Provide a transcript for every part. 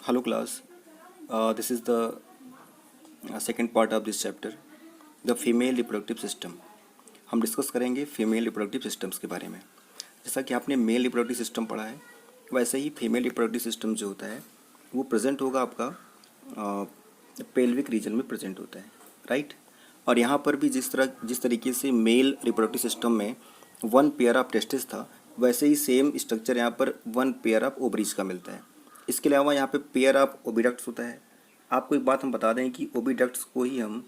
Hello class, this is the second part of this chapter, the female reproductive system. हम discuss करेंगे female reproductive systems के बारे में। जैसा कि आपने मेल रिप्रोडक्टिव सिस्टम पढ़ा है, वैसे ही फीमेल रिप्रोडक्टिव सिस्टम जो होता है वो प्रेजेंट होगा आपका पेल्विक रीजन में प्रेजेंट होता है, राइट। और यहाँ पर भी जिस तरीके से मेल रिप्रोडक्टिव सिस्टम में वन पेयर ऑफ टेस्टिस था, वैसे ही सेम स्ट्रक्चर यहाँ पर वन पेयर ऑफ ओवरीज का मिलता है। इसके अलावा यहाँ पे पेयर ऑफ ओविडक्ट्स होता है। आपको एक बात हम बता दें कि ओविडक्ट्स को ही हम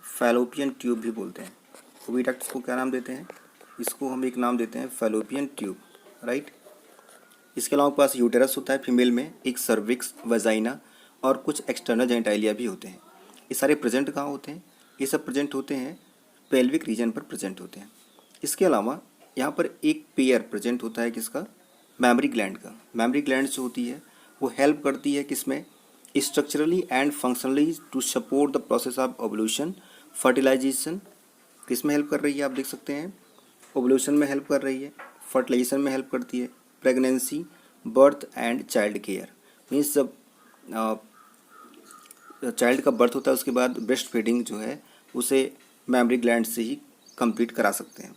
फैलोपियन ट्यूब भी बोलते हैं। ओविडक्ट्स को क्या नाम देते हैं? इसको हम एक नाम देते हैं फैलोपियन ट्यूब, राइट। इसके अलावा पास यूटेरस होता है फीमेल में, एक सर्विक्स, वजाइना और कुछ एक्सटर्नल जेनिटालिया भी होते हैं। ये सारे प्रेजेंट कहाँ होते हैं? ये सब प्रेजेंट होते हैं पेल्विक रीजन पर प्रेजेंट होते हैं। इसके अलावा यहाँ पर एक पेयर प्रेजेंट होता है किसका? मैमरी ग्लैंड का। मैमरी ग्लैंड जो होती है वो हेल्प करती है किसमें? Structurally and functionally to support the process of ovulation, fertilization. किस में हेल्प कर रही है? आप देख सकते हैं ओवुलेशन में हेल्प कर रही है, फर्टिलाइजेशन में हेल्प करती है, pregnancy, birth and child care. Means जब चाइल्ड का बर्थ होता है उसके बाद ब्रेस्ट फीडिंग जो है उसे मैमरी ग्लैंड से ही कंप्लीट करा सकते हैं।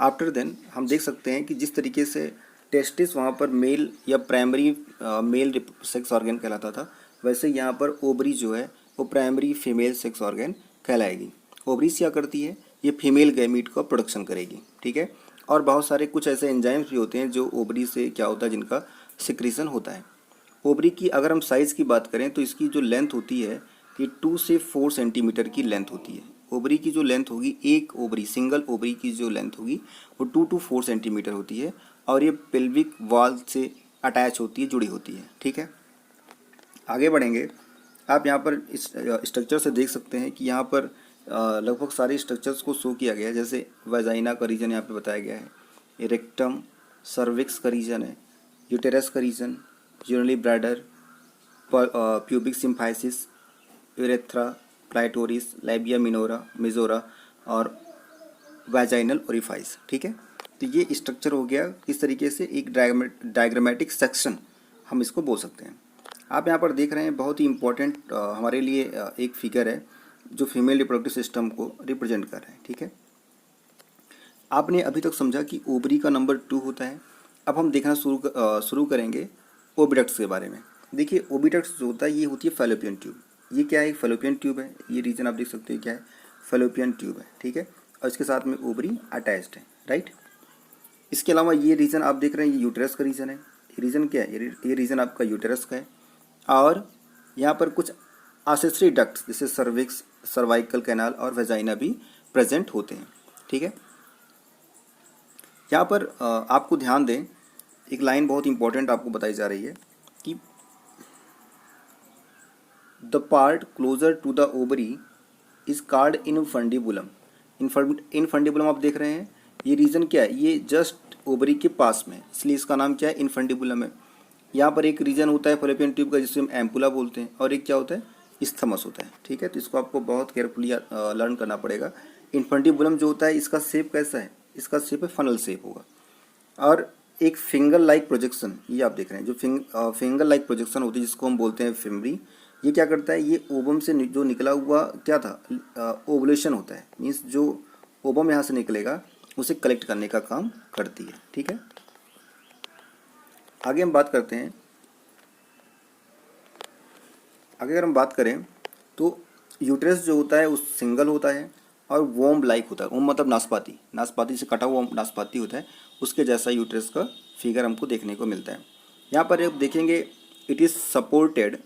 आफ्टर देन हम देख सकते हैं कि जिस तरीके से टेस्टिस वहाँ पर मेल या प्राइमरी मेल सेक्स ऑर्गन कहलाता था, वैसे यहाँ पर ओवरी जो है वो प्राइमरी फीमेल सेक्स ऑर्गन कहलाएगी। ओवरीज क्या करती है? ये फीमेल गैमीट का प्रोडक्शन करेगी, ठीक है। और बहुत सारे कुछ ऐसे एंजाइम्स भी होते हैं जो ओवरी से क्या होता है, जिनका सिक्रीशन होता है। ओवरी की अगर हम साइज़ की बात करें तो इसकी जो लेंथ होती है ये 2 से 4 सेंटीमीटर की लेंथ होती है। ओवरी की जो लेंथ होगी, एक ओवरी, सिंगल ओवरी की जो लेंथ होगी वो 2 to 4 सेंटीमीटर होती है और ये पेल्विक वॉल से अटैच होती है, जुड़ी होती है, ठीक है। आगे बढ़ेंगे। आप यहाँ पर इस स्ट्रक्चर से देख सकते हैं कि यहाँ पर लगभग सारे स्ट्रक्चर्स को शो किया गया है। जैसे वजाइना का रीजन यहाँ पे बताया गया है, रेक्टम, सर्विक्स का रीजन है, यूटेरस का region, urinary bladder, pubic symphysis, urethra, clitoris, labia minora, majora और वैजाइनल ओरिफाइस, ठीक है। तो ये स्ट्रक्चर हो गया इस तरीके से एक डायग्रामेटिक सेक्शन हम इसको बोल सकते हैं। आप यहाँ पर देख रहे हैं बहुत ही इम्पोर्टेंट हमारे लिए एक फिगर है जो फीमेल रिप्रोडक्टिव सिस्टम को रिप्रेजेंट कर रहा है, ठीक है। आपने अभी तक समझा कि ओवरी का नंबर 2 होता है। अब हम देखना शुरू करेंगे ओविडक्ट्स के बारे में। देखिए ओविडक्ट्स जो होता है ये होती है फैलोपियन ट्यूब। ये क्या है? फैलोपियन ट्यूब है। ये रीजन आप देख सकते हैं क्या है? फैलोपियन ट्यूब है, ठीक है। और इसके साथ में ओवरी अटैच्ड है, राइट। इसके अलावा ये रीजन आप देख रहे हैं, ये यूटेरस का रीजन है। ये रीजन क्या है? ये रीजन आपका यूटेरस का है। और यहाँ पर कुछ एसेसरी डक्ट्स जैसे सर्विक्स, सर्वाइकल कैनाल और वेजाइना भी प्रेजेंट होते हैं, ठीक है। यहाँ पर आपको ध्यान दें, एक लाइन बहुत इंपॉर्टेंट आपको बताई जा रही है कि the part closer to the ovary is called infundibulum. Infundibulum आप देख रहे हैं, ये रीजन क्या है? ये जस्ट ओवरी के पास में, इसलिए इसका नाम क्या है? इनफंडिबुलम है। यहाँ पर एक रीजन होता है फैलोपियन ट्यूब का जिसे हम एम्पुला बोलते हैं, और एक क्या होता है? इस्थमस होता है, ठीक है। तो इसको आपको बहुत केयरफुली लर्न करना पड़ेगा। इनफंडिबुलम जो होता है इसका शेप कैसा है? इसका शेप है फनल शेप होगा। और एक फिंगर लाइक प्रोजेक्शन, ये आप देख रहे हैं जो फिंगर लाइक प्रोजेक्शन होती है जिसको हम बोलते हैं फिमरी। ये क्या करता है? ये ओवम से जो निकला हुआ क्या था? ओवुलेशन होता है। मीन्स जो ओवम यहाँ से निकलेगा उसे कलेक्ट करने का काम करती है, ठीक है। आगे हम बात करते हैं। आगे अगर हम बात करें तो यूट्रस जो होता है वो सिंगल होता है और वोम लाइक होता है। वोम मतलब नाशपाती, नाशपाती से कटा हुआ नाशपाती होता है, उसके जैसा यूट्रस का फिगर हमको देखने को मिलता है। यहाँ पर आप देखेंगे it is supported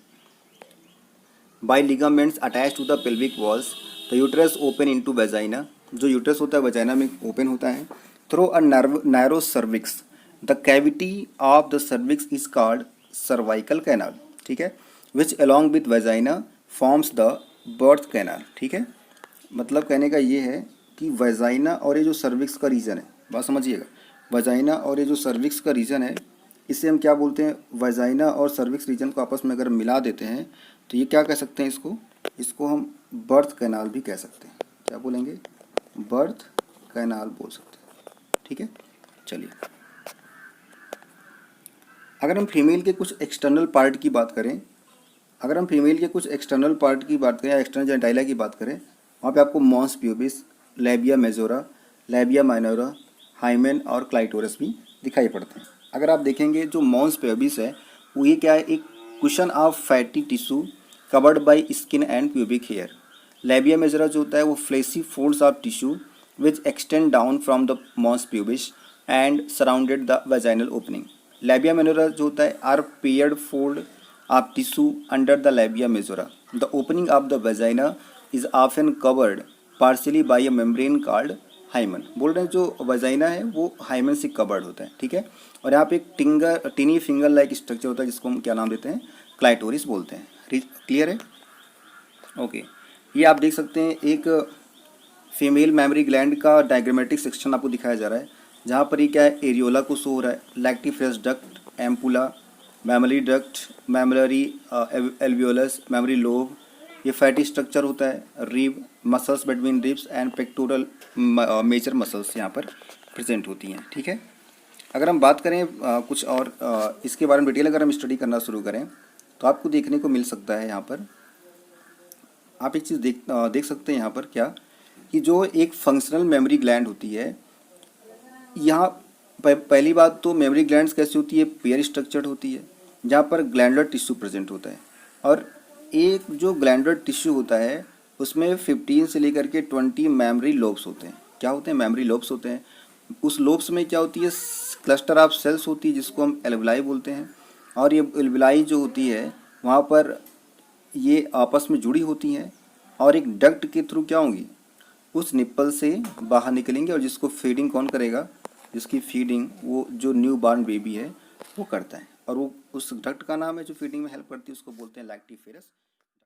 by ligaments attach to the pelvic walls, the uterus open into vagina. जो यूट्रस होता है वेजाइना में ओपन होता है through a narrow cervix. The cavity of the cervix is called cervical canal, ठीक है, which along with vagina forms the birth canal, ठीक है। मतलब कहने का ये है कि वेजाइना और ये जो सर्विक्स का रीजन है, बात समझिएगा, वेजाइना और ये जो सर्विक्स का रीजन है इसे हम क्या बोलते हैं? वेजाइना और सर्विक्स रीजन को आपस में अगर मिला देते हैं तो ये क्या कह सकते हैं? इसको हम बर्थ कैनाल भी कह सकते हैं। क्या बोलेंगे? बर्थ कैनाल बोल सकते हैं, ठीक है। चलिए अगर हम फीमेल के कुछ एक्सटर्नल पार्ट की बात करें अगर हम फीमेल के कुछ एक्सटर्नल पार्ट की बात करें या एक्सटर्नल जेनिटालिया की बात करें, वहाँ पे आपको mons pubis, labia majora, labia minora, hymen और क्लाइटोरस भी दिखाई पड़ते हैं। अगर आप देखेंगे जो मॉन्स प्यूबिस है वो ये क्या है, एक cushion of fatty tissue covered by skin and pubic hair. Labia majora जो होता है वो fleshy folds of tissue which extend down from the mons pubis and surrounded the vaginal opening. Labia majora जो होता है are paired fold of tissue under the labia majora. The opening of the vagina is often covered partially by a membrane called hymen. बोल रहे हैं जो vagina है वो hymen से कवर्ड होता है, ठीक है। और यहाँ पे एक टिनी फिंगर लाइक स्ट्रक्चर होता है जिसको हम क्या नाम देते हैं, क्लाइटोरिस बोलते हैं। क्लियर है? ओके, ये आप देख सकते हैं एक फीमेल मैमरी ग्लैंड का डायग्रामेटिक सेक्शन आपको दिखाया जा रहा है, जहाँ पर ये क्या है, एरियोला को शो हो रहा है, lactiferous duct, ampulla, mammary duct, mammary alveolus, mammary lobe, ये फैटी स्ट्रक्चर होता है, rib, muscles between ribs and pectoral major muscles यहाँ पर प्रेजेंट होती हैं, ठीक है। अगर हम बात करें कुछ और इसके बारे में डिटेल अगर हम स्टडी करना शुरू करें तो आपको देखने को मिल सकता है, यहाँ पर आप एक चीज़ देख सकते हैं यहाँ पर क्या, कि जो एक फंक्शनल मेमोरी ग्लैंड होती है, यहाँ पहली बात तो मेमोरी ग्लैंड्स कैसी होती है, पेयर स्ट्रक्चर्ड होती है, जहाँ पर ग्लैंडुलर टिश्यू प्रेजेंट होता है। और एक जो ग्लैंडुलर टिश्यू होता है उसमें 15 से लेकर के 20 मेमोरी लोब्स होते हैं। क्या होते हैं? मेमोरी लोब्स होते हैं। उस लोब्स में क्या होती है, क्लस्टर ऑफ सेल्स होती है जिसको हम एल्विलाई बोलते हैं। और ये एल्विलाई जो होती है वहाँ पर ये आपस में जुड़ी होती हैं और एक डक्ट के थ्रू क्या होंगी, उस निप्पल से बाहर निकलेंगे, और जिसको फीडिंग कौन करेगा, जिसकी फीडिंग वो जो न्यू बॉर्न बेबी है वो करता है। और वो उस डक्ट का नाम है जो फीडिंग में हेल्प करती है, उसको बोलते हैं लैक्टिफेरस